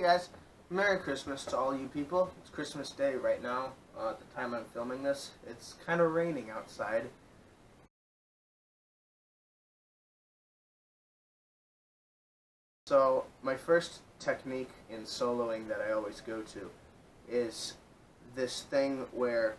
guys, Merry Christmas to all you people. It's Christmas Day right now, at the time I'm filming this. It's kind of raining outside. So, my first technique in soloing that I always go to is this thing where,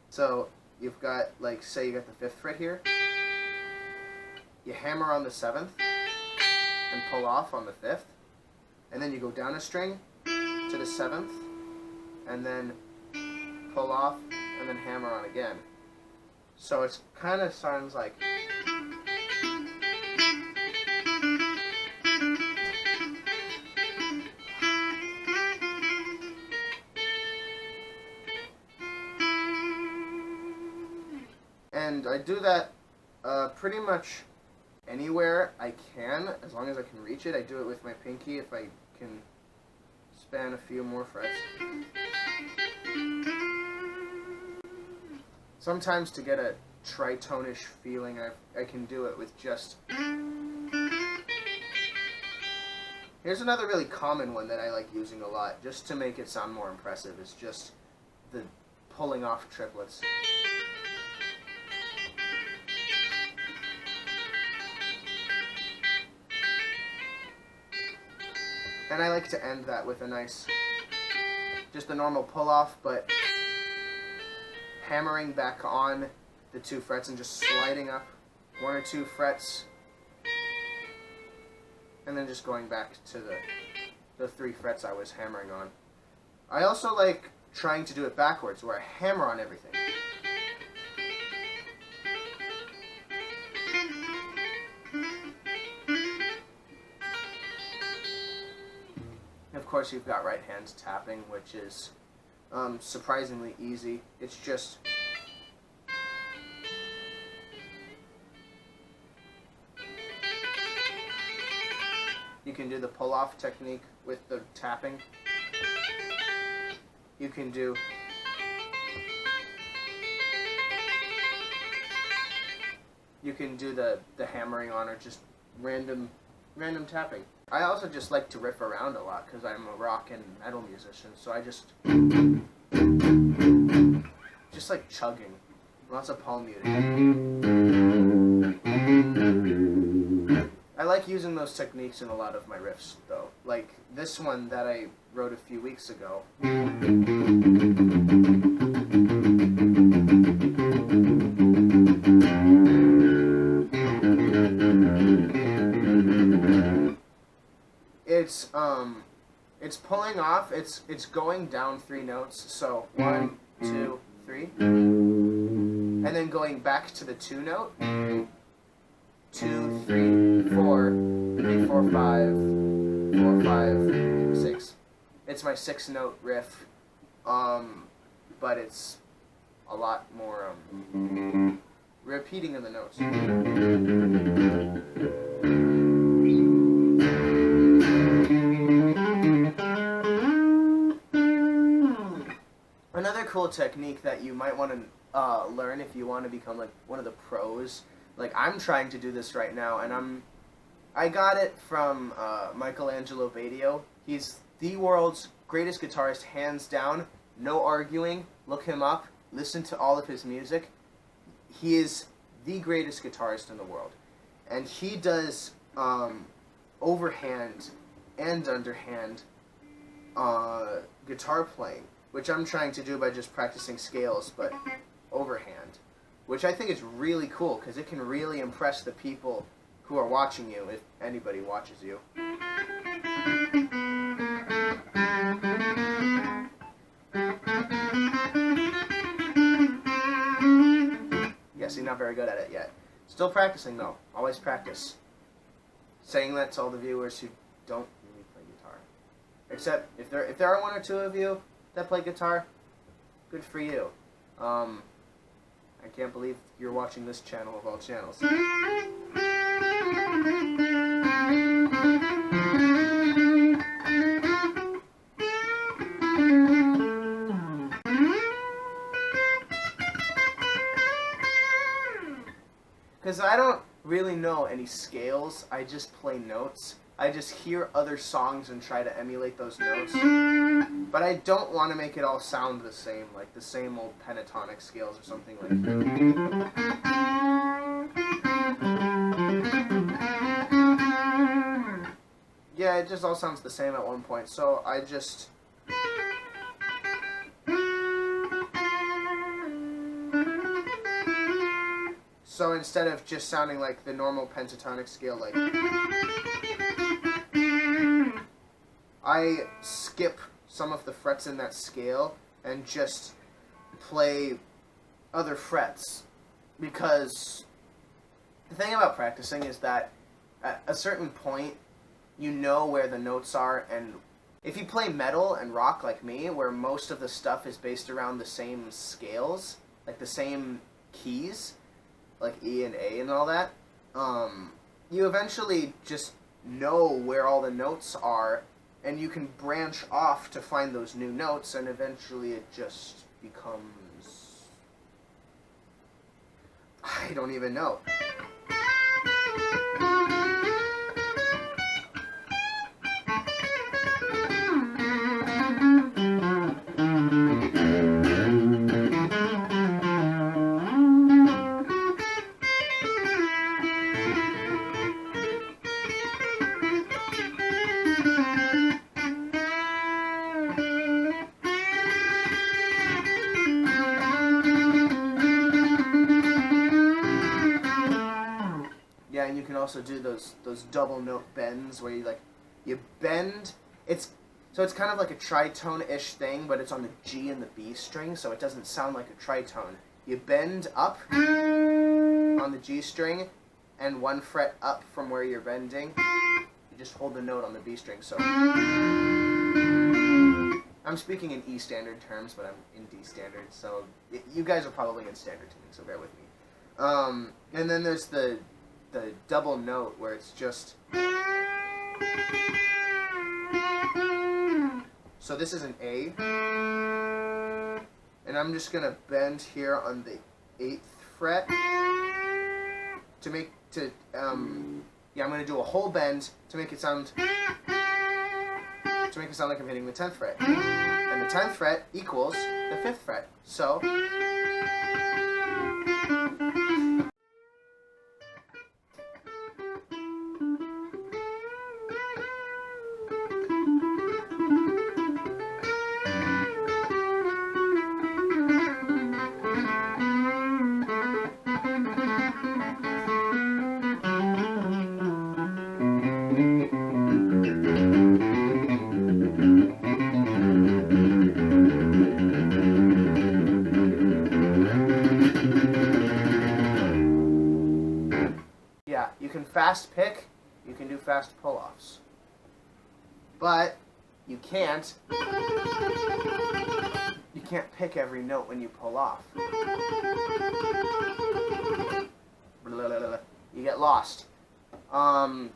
so you've got, like, say you got the 5th fret here, you hammer on the 7th and pull off on the 5th, and then you go down a string to the 7th, and then pull off, and then hammer on again. So it kind of sounds like... And I do that pretty much anywhere I can, as long as I can reach it. I do it with my pinky if I can span a few more frets. Sometimes to get a tritonish feeling, I can do it with just... Here's another really common one that I like using a lot, just to make it sound more impressive, is just the pulling off triplets. And I like to end that with a nice, just a normal pull-off, but hammering back on the 2 frets and just sliding up 1 or 2 frets, and then just going back to the 3 frets I was hammering on. I also like trying to do it backwards, where I hammer on everything. Of course, you've got right hand tapping, which is surprisingly easy. It's just... You can do the pull-off technique with the tapping. You can do... You can do the hammering on, or just random tapping. I also just like to riff around a lot because I'm a rock and metal musician, so I just like chugging, lots of palm muting. I like using those techniques in a lot of my riffs, though. Like this one that I wrote a few weeks ago. It's pulling off, it's going down 3 notes, so 1, 2, 3, and then going back to the 2 note, 2, 3, 4, 3, 4, 5, 4, 5, 6. It's my 6-note riff, but it's a lot more repeating of the notes. Another cool technique that you might want to learn if you want to become like one of the pros, like I'm trying to do this right now, and I got it from Michelangelo Badio. He's the world's greatest guitarist, hands down, no arguing. Look him up, listen to all of his music. He is the greatest guitarist in the world, and he does overhand and underhand guitar playing, which I'm trying to do by just practicing scales, but overhand, which I think is really cool, because it can really impress the people who are watching you, if anybody watches you. Yeah, see, not very good at it yet. Still practicing, though. Always practice. Saying that to all the viewers who don't really play guitar. Except, if there are 1 or 2 of you that play guitar, good for you. I can't believe you're watching this channel of all channels. Because I don't really know any scales, I just play notes. I just hear other songs and try to emulate those notes. But I don't want to make it all sound the same, like the same old pentatonic scales or something like that. Yeah, it just all sounds the same at one point, so I just... So instead of just sounding like the normal pentatonic scale, like... I skip some of the frets in that scale and just play other frets. Because the thing about practicing is that at a certain point, you know where the notes are, and if you play metal and rock like me, where most of the stuff is based around the same scales, like the same keys, like E and A and all that, you eventually just know where all the notes are, and you can branch off to find those new notes, and eventually it just becomes... I don't even know. Yeah, and you can also do those double note bends where you bend. It's kind of like a tritone-ish thing, but it's on the G and the B string, so it doesn't sound like a tritone. You bend up on the G string, and one fret up from where you're bending. You just hold the note on the B string. So I'm speaking in E standard terms, but I'm in D standard, so you guys are probably in standard tuning, so bear with me. And then there's the double note where it's just... So this is an A, and I'm just gonna bend here on the 8th fret I'm gonna do a whole bend to make it sound like I'm hitting the 10th fret, and the 10th fret equals the 5th fret. So yeah, you can fast pick, you can do fast pull-offs, but you can't pick every note when you pull off. You get lost. You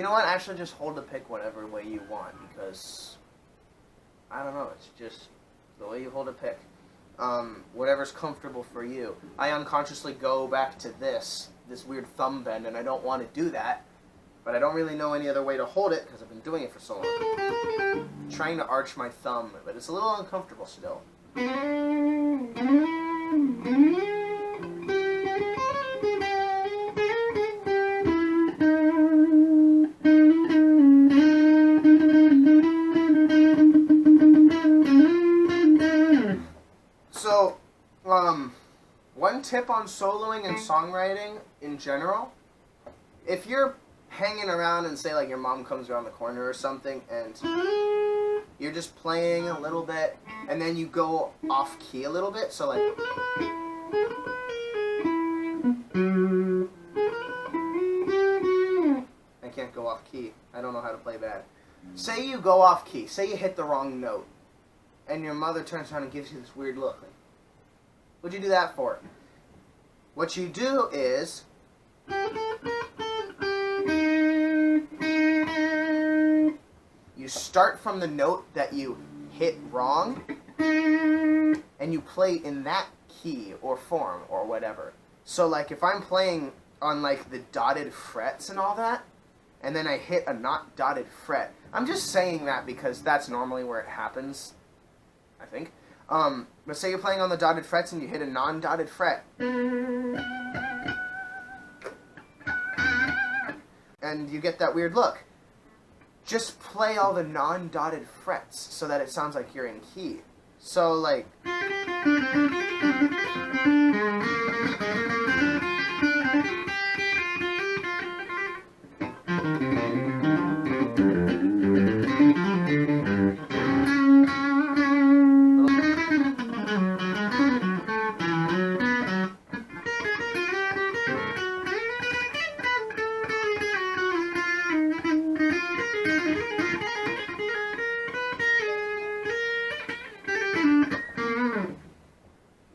know what? Actually, just hold the pick whatever way you want, because I don't know. It's just the way you hold a pick. Whatever's comfortable for you. I unconsciously go back to this weird thumb bend, and I don't want to do that, but I don't really know any other way to hold it because I've been doing it for so long. I'm trying to arch my thumb, but it's a little uncomfortable still. So, one tip on soloing and songwriting in general, if you're hanging around and say like your mom comes around the corner or something and you're just playing a little bit and then you go off key a little bit, so like I can't go off key. I don't know how to play bad. Say you go off key, say you hit the wrong note, and your mother turns around and gives you this weird look. Like, what'd you do that for? What you do is you start from the note that you hit wrong, and you play in that key or form or whatever. So like if I'm playing on like the dotted frets and all that, and then I hit a not dotted fret. I'm just saying that because that's normally where it happens, I think. But say you're playing on the dotted frets and you hit a non-dotted fret. And you get that weird look. Just play all the non-dotted frets so that it sounds like you're in key. So, like...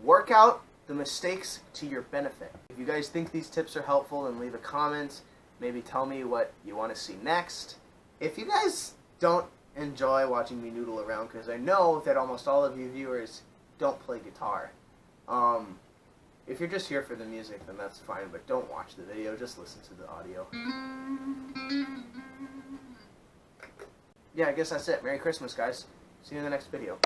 Work out the mistakes to your benefit. If you guys think these tips are helpful, then leave a comment. Maybe tell me what you want to see next. If you guys don't enjoy watching me noodle around, because I know that almost all of you viewers don't play guitar. If you're just here for the music, then that's fine, but don't watch the video, just listen to the audio. Yeah, I guess that's it. Merry Christmas, guys. See you in the next video.